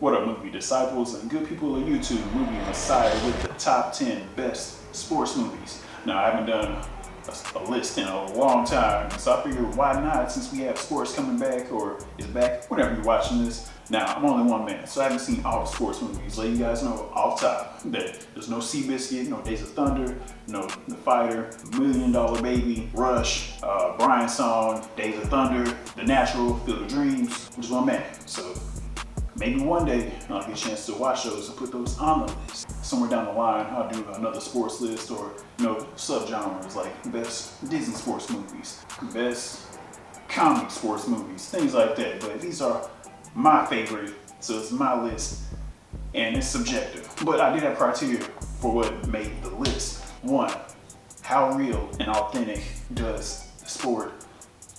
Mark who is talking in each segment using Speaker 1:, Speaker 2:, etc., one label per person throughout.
Speaker 1: What up, movie disciples and good people of YouTube? Movie Messiah with the top 10 best sports movies. Now, I haven't done a list in a long time, so I figured why not, since we have sports coming back or is back, whenever you're watching this. Now, I'm only one man, so I haven't seen all the sports movies. Let you guys know off top that there's no Seabiscuit, no Days of Thunder, no The Fighter, $1 Million Baby, Rush, Brian's Song, Days of Thunder, The Natural, Field of Dreams, which is one man. So maybe one day I'll get a chance to watch those and put those on the list. Somewhere down the line, I'll do another sports list or, subgenres like best Disney sports movies, best comedy sports movies, things like that. But these are my favorite, so it's my list, and it's subjective. But I did have criteria for what made the list. One, how real and authentic does the sport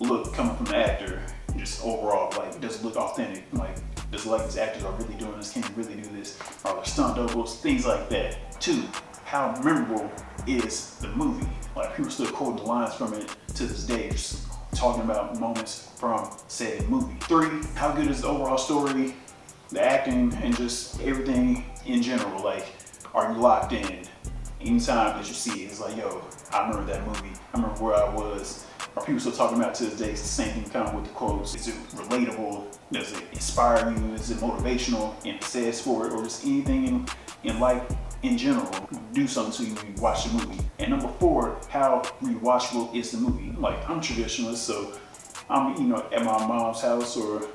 Speaker 1: look coming from the actor? Just overall, like, does it look authentic? Like, does it like these actors are really doing this? Can you really do this? Are there stunt doubles? Things like that. Two, how memorable is the movie? Like, people still quote the lines from it to this day, just talking about moments from said movie. Three, how good is the overall story, the acting, and just everything in general? Like, are you locked in? Anytime that you see it, it's like, yo, I remember that movie. I remember where I was. Are people still talking about it to this day? It's the same thing kind of with the quotes. Is it relatable? Does it inspire you? Is it motivational in said sport, or just anything in life in general do something to you when you watch the movie? And number four, how rewatchable is the movie? Like, I'm traditionalist, so I'm at my mom's house or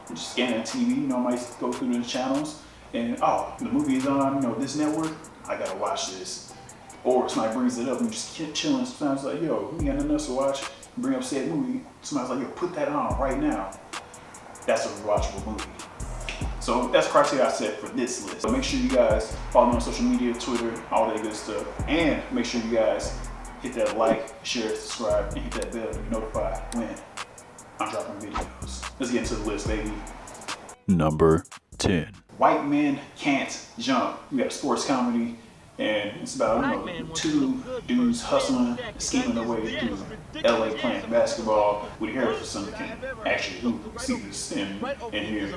Speaker 1: just scanning TV. I might go through the channels and the movie is on this network. I gotta watch this. Or somebody brings it up and just chilling. Sometimes like, yo, we got nothing else to watch. Bring up said movie. Somebody's like, yo, put that on right now. That's a rewatchable movie. So that's criteria I set for this list. So make sure you guys follow me on social media, Twitter, all that good stuff. And make sure you guys hit that like, share, subscribe, and hit that bell to be notified when I'm dropping videos. Let's get into the list, baby. Number 10. White Men Can't Jump. We got a sports comedy, and it's about two dudes hustling, scheming their way through LA playing basketball with Harrison can actually hoop. See this in here.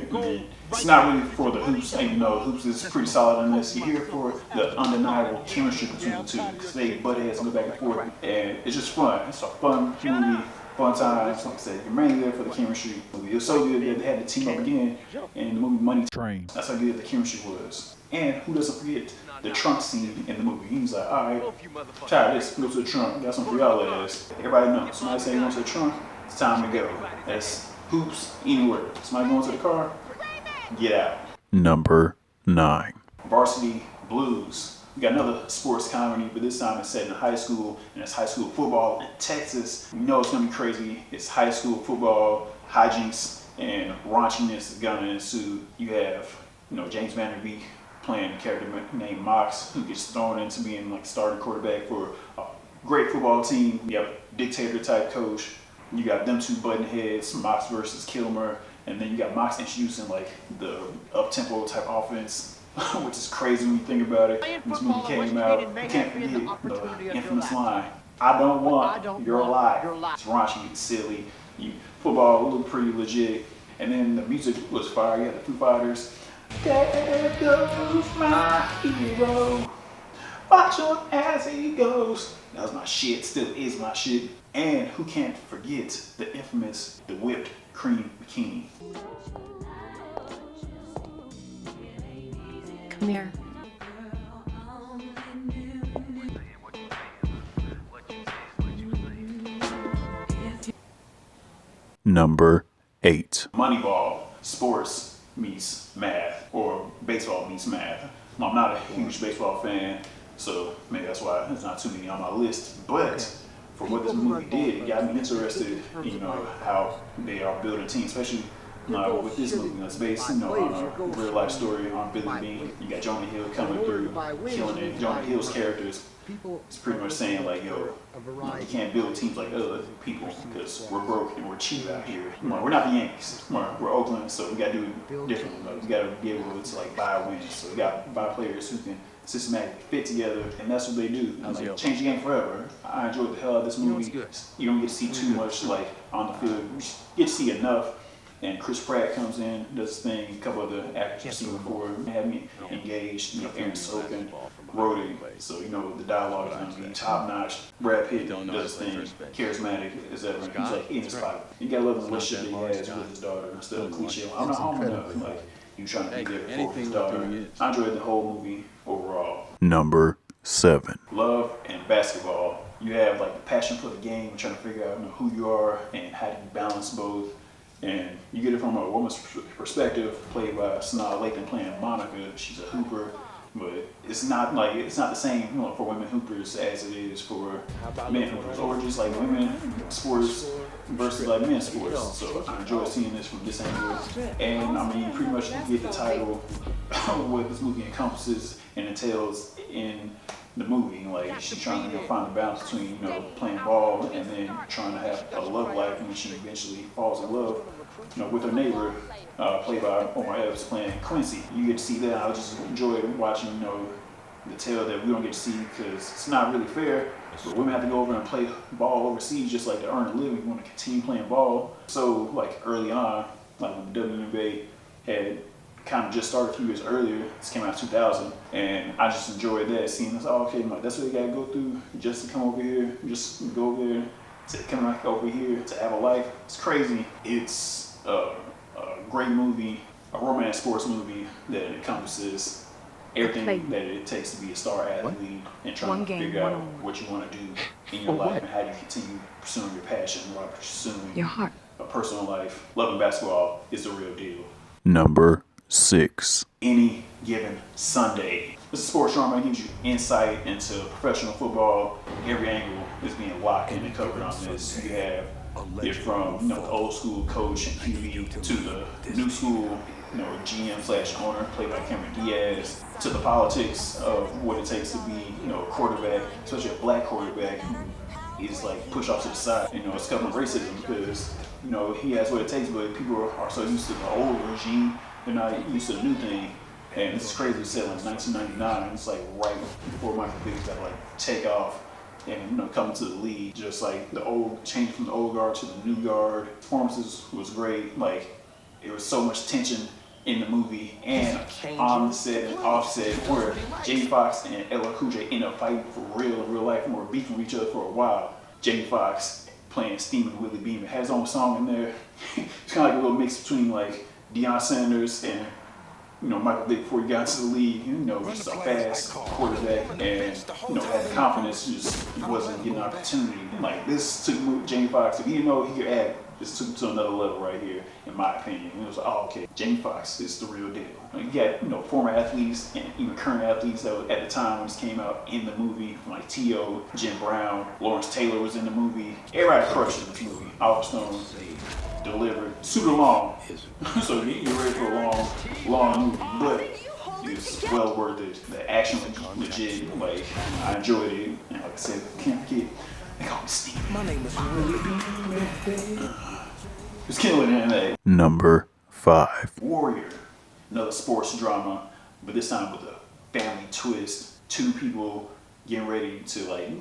Speaker 1: It's not really for the hoops, even though hoops is pretty solid in this. You're here for the undeniable chemistry between the two, because they butt heads and go back and forth, and it's just fun. It's a fun movie. Fun times, like I said, you're mainly there for the chemistry. It was so good that they had to team up again in the movie Money Train. That's how good the chemistry was. And who doesn't forget the trunk scene in the movie? He's like, all right, try this, go to the trunk. Got something for y'all ass. Everybody knows. Somebody say going to the trunk, it's time to go. That's hoops anywhere. Somebody going to the car, get out. Number 9. Varsity Blues. We got another sports comedy, but this time it's set in high school, and it's high school football in Texas. You know it's gonna be crazy. It's high school football, hijinks, and raunchiness is gonna ensue. You have, James Van Der Beek playing a character named Mox, who gets thrown into being like starting quarterback for a great football team. You have a dictator type coach. You got them two button heads, Mox versus Kilmer, and then you got Mox introducing like the up-tempo type offense, which is crazy when you think about it. When this movie came out, you can't forget the infamous line, "I don't want your life." It's raunchy, it's silly. Football looked pretty legit. And then the music was fire. You had the Foo Fighters. There goes my hero. Watch him as he goes. That was my shit, still is my shit. And who can't forget the infamous, the whipped cream bikini.
Speaker 2: Come here.
Speaker 1: Number 8. Moneyball. Sports meets math, or baseball meets math. I'm not a huge baseball fan, so maybe that's why there's not too many on my list. But for what this movie did, it got me interested, how they are building teams, especially with this movie. It's based, on a real life story on Billy Bean. You got Jonah Hill coming through, killing it. Jonah Hill's characters is pretty much saying like, yo, you can't build teams like other people because we're broke and we're cheap out here. We're not the Yankees. We're Oakland, so we got to do it differently. We got to be able to like buy wins. So we got to buy players who can systematically fit together, and that's what they do. Like, change the game forever. I enjoyed the hell out of this movie. You don't get to see too much like on the field. You get to see enough And Chris Pratt comes in, does his thing. A couple of the actors you've seen before have me engaged. Aaron Sorkin wrote it, so the dialogue is going to be top notch. Brad Pitt does his thing, charismatic as ever. He's like in his pocket. You gotta love the relationship that he has with his daughter. Instead of cliche, I'm not home enough. Like he was trying to be there for his daughter. I enjoyed the whole movie overall.
Speaker 2: Number 7.
Speaker 1: Love and basketball. You have like the passion for the game, trying to figure out who you are and how do you balance both. And you get it from a woman's perspective, played by Sanaa Lathan playing Monica. She's a hooper, but it's not the same for women hoopers as it is for men hoopers, or just like women sports versus like men's sports. So I enjoy seeing this from this angle. And I mean, you pretty much get the title of what this movie encompasses and entails in the movie. Like she's trying to find the balance between playing ball and then trying to have a love life, and she eventually falls in love with her neighbor, played by Omar Epps playing Quincy. You get to see that. I just enjoy watching the tale that we don't get to see because it's not really fair. But women have to go over and play ball overseas just like to earn a living. You want to continue playing ball. So like early on, like when the WNBA had kind of just started a few years earlier. This came out in 2000, and I just enjoyed that, seeing this. Oh, okay, that's what you gotta go through just to come over here, just go over there, to come back over here, to have a life. It's crazy. It's a great movie, a romance sports movie that encompasses everything that it takes to be a star athlete and trying to figure out what you want to do in your life and how you continue pursuing your passion while pursuing your heart. A personal life. Loving basketball is the real deal.
Speaker 2: Number 6.
Speaker 1: Any Given Sunday. This is a sports drama that gives you insight into professional football. Every angle is being locked in and covered on this. You have it from the old school coach and QB to the new school GM/owner played by Cameron Diaz, to the politics of what it takes to be a quarterback, especially a black quarterback who is like pushed off to the side. It's covering racism because he has what it takes, but people are so used to the old regime. They're not used to the new thing. And this is crazy to say, like 1999, it's like right before Michael Vick got like take off and coming to the league. Just like the old, changing from the old guard to the new guard. Performances was great. Like it was so much tension in the movie and on the set and off set, where Jamie Foxx and LL Cool J end up fighting for real in real life and were beefing with each other for a while. Jamie Foxx playing Steamin' Willie Beamen has his own song in there. It's kind of like a little mix between like Deion Sanders and Michael Vick before he got to the league. Just a fast quarterback and had the confidence, just wasn't getting an opportunity. Like this took Jamie Foxx, if he didn't know he could act, this took him to another level right here, in my opinion. It was like, oh, okay, Jamie Foxx is the real deal. You got former athletes and even current athletes that at the time when this came out in the movie, like T.O., Jim Brown, Lawrence Taylor was in the movie. Everybody crushed in this movie. Oliver Stone delivered super long, so you're ready for a long movie, but it's well worth it. The action was legit. Like I enjoyed it, and like I said, can't forget. They call me Steve. My name is Willie. It's killing it in that.
Speaker 2: Number 5.
Speaker 1: Warrior, another sports drama, but this time with a family twist. Two people getting ready to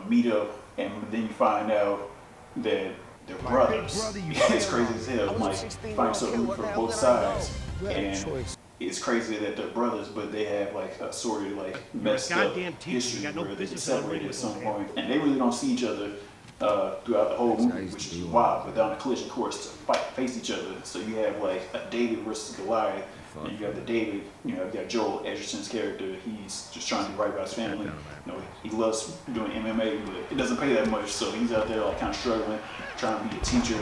Speaker 1: meet up, and then you find out that they're brothers. It's crazy as hell. Like, find something for both sides. And it's crazy that they're brothers, but they have like a sort of like messed up history where they get separated at some point. And they really don't see each other throughout the whole movie, which is wild. But they're on a collision course to face each other. So you have like a David versus Goliath. And you got the David, you got Joel Edgerton's character. He's just trying to do right by his family. He loves doing MMA, but it doesn't pay that much. So he's out there like kind of struggling, trying to be a teacher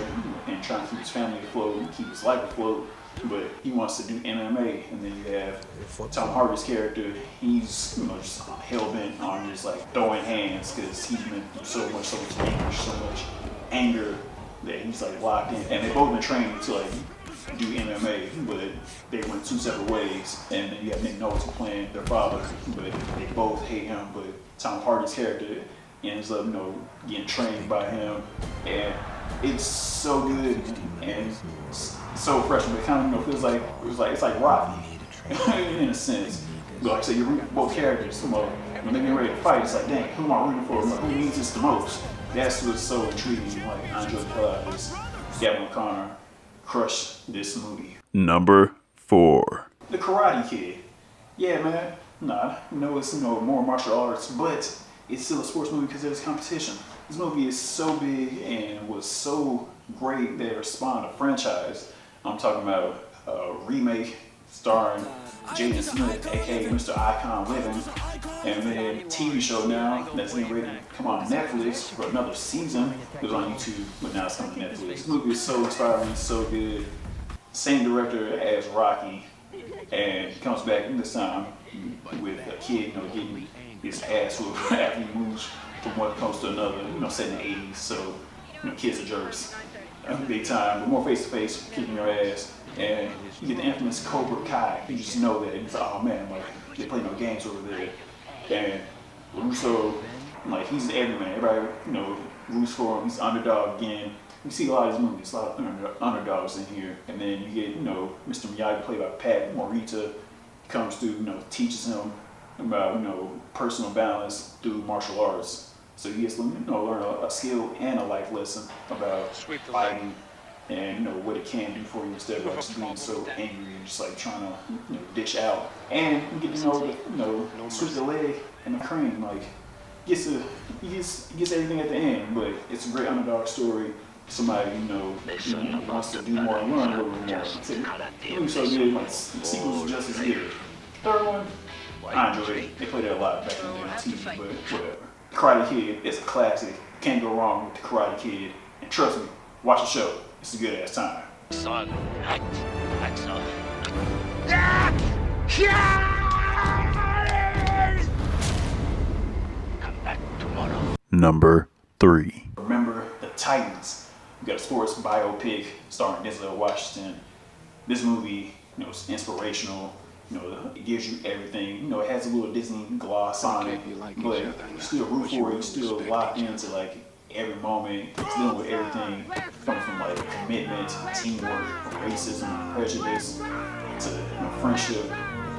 Speaker 1: and trying to keep his family afloat and keep his life afloat. But he wants to do MMA. And then you have Tom Hardy's character. He's just hell bent on just like throwing hands because he's been through so much anger that he's like locked in. And they've both been trained to like do MMA, but they went two separate ways. And then you have Nick Nolte playing their father, but they both hate him. But Tom Hardy's character ends up, getting trained by him, and it's so good and so fresh. But it kind of, feels like it's like Rocky in a sense. But like I said, you're rooting for both characters. When they're getting ready to fight, it's like, dang, who am I rooting for? Who needs this the most? That's what's so intriguing. Like I enjoy the hell out of this. Gavin O'Connor crushed this movie.
Speaker 2: Number 4.
Speaker 1: The Karate Kid. Yeah, man. Nah, it's more martial arts, but it's still a sports movie because there's competition. This movie is so big and was so great that it spawned a franchise. I'm talking about a remake starring Jaden Smith, aka Mr. Icon Living, and then a TV show now that's getting ready to come on Netflix for another season. It was on YouTube, but now it's coming to Netflix. This movie is so inspiring, so good. Same director as Rocky, and he comes back this time with a kid, getting his ass whooped after he moves from one coast to another, set in the 80s. So, kids are jerks, big time, but more face to face, kicking your ass. And you get the infamous Cobra Kai. You just know that. It's like, oh man, they play no games over there. And Russo, he's everyman. Everybody, roots for him. He's underdog again. We see a lot of these movies, a lot of underdogs in here. And then you get, Mr. Miyagi, played by Pat Morita, comes through, teaches him about, personal balance through martial arts. So he gets to, learn a skill and a life lesson about fighting and, what it can do for you instead of just being so angry and just trying to, dish out. And you get to switch the leg and the cream, he gets everything at the end, but it's a great underdog story. Somebody, wants to do more and learn a little bit more. It was so good, sequels are just as good. Third one, I enjoyed it. They played it a lot back in the day on TV, but whatever. Karate Kid is a classic. Can't go wrong with the Karate Kid. And trust me, watch the show. It's a good ass time.
Speaker 3: Son, act son. Come back tomorrow.
Speaker 2: Number 3.
Speaker 1: Remember the Titans. We got a sports biopic starring Denzel Washington. This movie, it's inspirational. It gives you everything. It has a little Disney gloss on it, but you still root for it. You still locked into every moment. It's dealing with everything coming from commitment, teamwork, racism, prejudice, to friendship.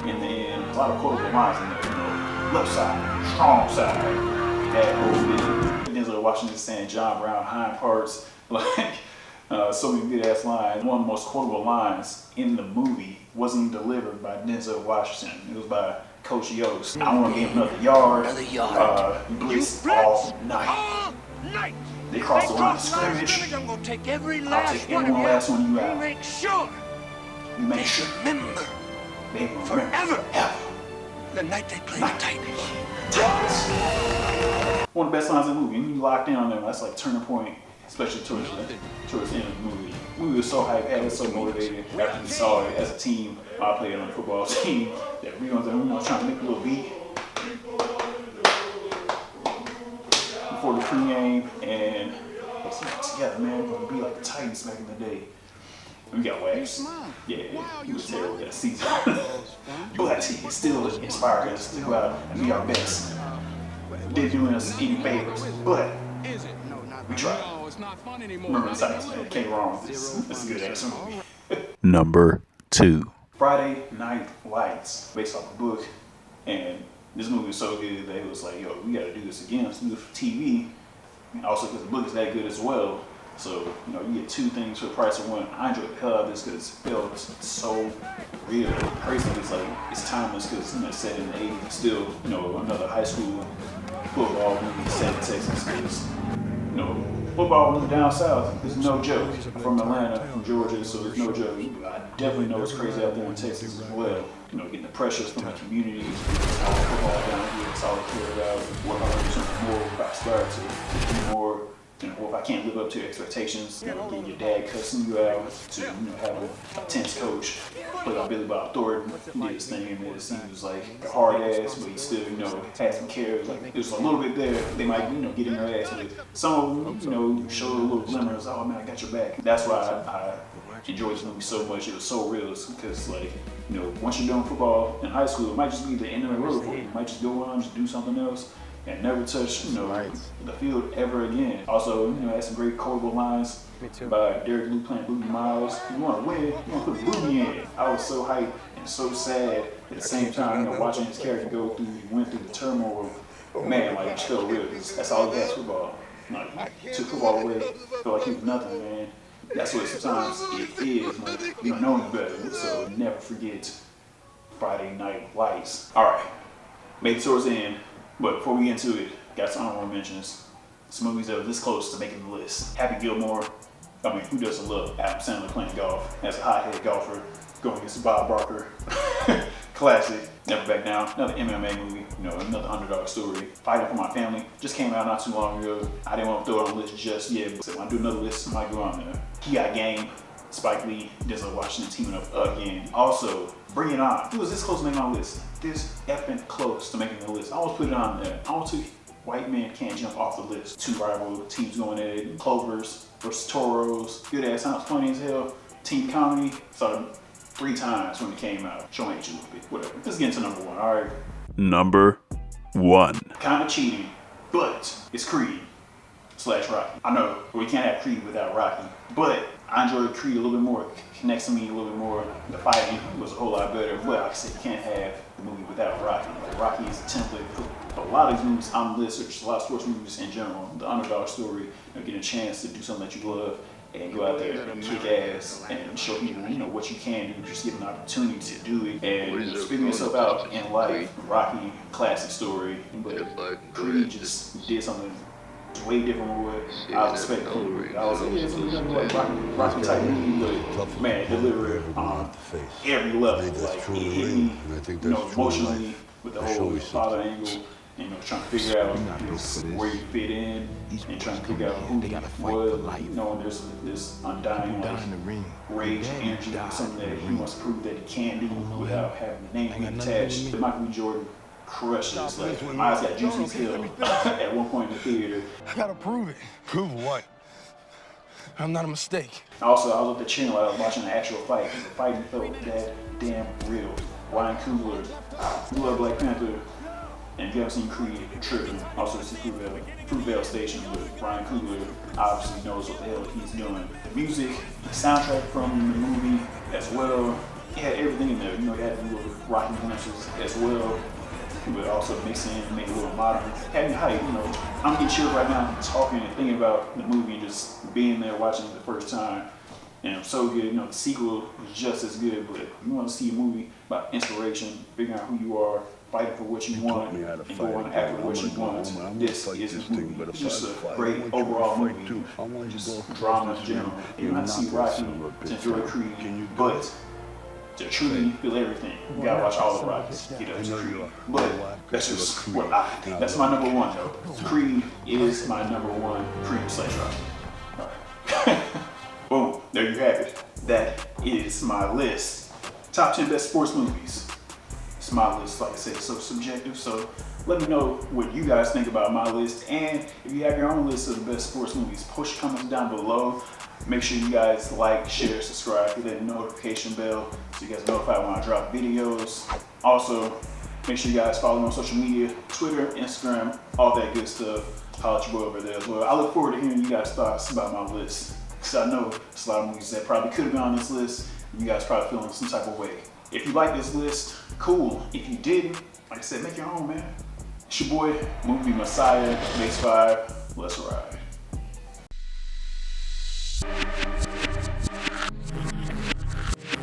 Speaker 1: In the end, a lot of quotable lines in there. Left side, strong side, that whole bit. Denzel Washington saying John Brown hind parts, so many good ass lines. One of the most quotable lines in the movie wasn't even delivered by Denzel Washington. It was by Coach Yost. I want to give another yard.
Speaker 3: Another yard.
Speaker 1: You blitz all night. They crossed the line of scrimmage.
Speaker 3: I'm gonna take every
Speaker 1: I'll
Speaker 3: last
Speaker 1: take every last one you out.
Speaker 3: Make sure
Speaker 1: You make sure
Speaker 3: remember
Speaker 1: they will
Speaker 3: forever.
Speaker 1: ever.
Speaker 3: The night they played the Titans.
Speaker 1: One of the best lines in the movie. You locked in on them. That's turning point, especially towards the end of the movie. The movie was so hyped, had us so motivated after we saw it as a team. I played on the football team that we were trying to make a little beat before the pregame, and let's get together, man. We're gonna be like the Titans back in the day. We got waxed. Yeah, we were terrible that season. But it still inspired us to go out and be our best. Didn't do us any favors, but we tried. Remember the Titans, man. Can't go wrong with this. It's a good ass movie.
Speaker 2: Number 2.
Speaker 1: Friday Night Lights, based off a book, and this movie was so good that it was like, yo, we gotta do this again. Let's do it for TV. And also because the book is that good as well. So, you get two things for the price of one. I enjoyed the hell out of this because it felt so real. Crazy, it's timeless because it's set in the 80s. Still, another high school football movie set in Texas because, football down south is no joke. I'm from Atlanta, from Georgia, so it's no joke. I definitely know it's crazy out there in Texas as well. Getting the pressures from the community, all football down here, it's all they care about. What am I going to do something more if I start to do more? Or if I can't live up to expectations, getting your dad cussing you out, to have a tense coach, played by Billy Bob Thornton, he did his thing in this. He was a hard ass, but he still, had some care. There's a little bit there. They might, get in their ass. But some of them, show a little glimmers. Oh man, I got your back. That's why I enjoyed this movie so much. It was so real because, once you're done football in high school, it might just be the end of the road for you. You might just go on, just do something else. And never touch, the field ever again. Also, had some great quotable lines by Derek Lou playing Ruby Miles. You want to win, you want to put Ruby in. I was so hyped and so sad at the same time, watching his character went through the turmoil. Man, it just felt real. That's all he has, football. Took football away, felt like he was nothing, man. That's what sometimes it is when you don't know any better. So never forget Friday Night Lights. All right, made it towards the end, but before we get into it, got some honorable mentions. Some movies that are this close to making the list. Happy Gilmore. I mean, who doesn't love Adam Sandler playing golf as a hot-headed golfer going against Bob Barker? Classic. Never Back Down. Another MMA movie. You know, another underdog story. Fighting for My Family. Just came out not too long ago. I didn't want to throw it on the list just yet, but when I do another list, it might go on there. He Got Game. Spike Lee, Denzel Washington teaming up again. Also, Bring It On. It was this close to making my list. This effing close to making the list. I almost put it on there. I want to. White Men Can't Jump Off the List. Two rival teams going at it. Clovers versus Toros. Good ass, sounds funny as hell. Team comedy. Saw it 3 times when it came out. Show ain't you a bit. Whatever. Let's get into number 1. All right.
Speaker 2: Number 1.
Speaker 1: Kind of cheating, but it's Creed / Rocky. I know we can't have Creed without Rocky, but I enjoyed Creed a little bit more. It connects to me a little bit more. The fighting was a whole lot better, but like I said, you can't have the movie without Rocky. Like, Rocky is a template for a lot of these movies on the list, or just a lot of sports movies in general. The underdog story, you know, getting a chance to do something that you love and go out there and kick ass and show people, you know, what you can do. Just give an opportunity to do it and figure yourself out in life. Rocky, classic story, but Creed just did something way different from what I was expecting. I was like, yeah, it's gonna be like Rocky type movie, but man, it delivered on every level. Like, it hit me, you know, emotionally with the whole father angle, you know, trying to figure out where you fit in and trying to figure out who he was, you know, and there's this undying like rage, energy, something that he wants to prove that he can do without having the name attached. Michael B. Jordan crushes. Like, my eyes got juicy as hell at one point in the theater.
Speaker 4: I gotta prove it. Prove what? I'm not a mistake.
Speaker 1: Also, I was at the channel while I was watching the actual fight. The fighting felt that damn real. Ryan Coogler, who loved Black Panther, and if you haven't seen Creed, tripping. Also, see Fruitvale Station with Ryan Coogler, obviously knows what the hell he's doing. The music, the soundtrack from the movie as well. It had everything in there. You know, it had little rocking glimpses as well, but also mixing and make it a little modern. Had me hype, you know. I'm getting chilled right now talking and thinking about the movie and just being there watching it the first time. And it's so good, you know, the sequel is just as good, but you want to see a movie about inspiration, figuring out who you are, fighting for what you want, and going after what you want. This is a movie. It's just a great overall movie. Just drama in general. You don't have to see Rocky to enjoy Creed, but to truly feel everything, you gotta watch all the Rockies. He does Creed. But that's just what I think. That's my number 1 though. Creed is my number 1 Creed / Rocky. Alright. Boom, there you have it. That is my list. Top 10 best sports movies. It's my list, like I said, it's so subjective. So let me know what you guys think about my list. And if you have your own list of the best sports movies, post your comments down below. Make sure you guys like, share, subscribe, hit that notification bell so you guys are notified when I drop videos. Also, make sure you guys follow me on social media, Twitter, Instagram, all that good stuff. Holla at your boy over there as well. I look forward to hearing you guys' thoughts about my list, because I know there's a lot of movies that probably could have been on this list, and you guys probably feeling some type of way. If you like this list, cool. If you didn't, like I said, make your own, man. It's your boy, Movie Messiah, Base 5. Let's ride.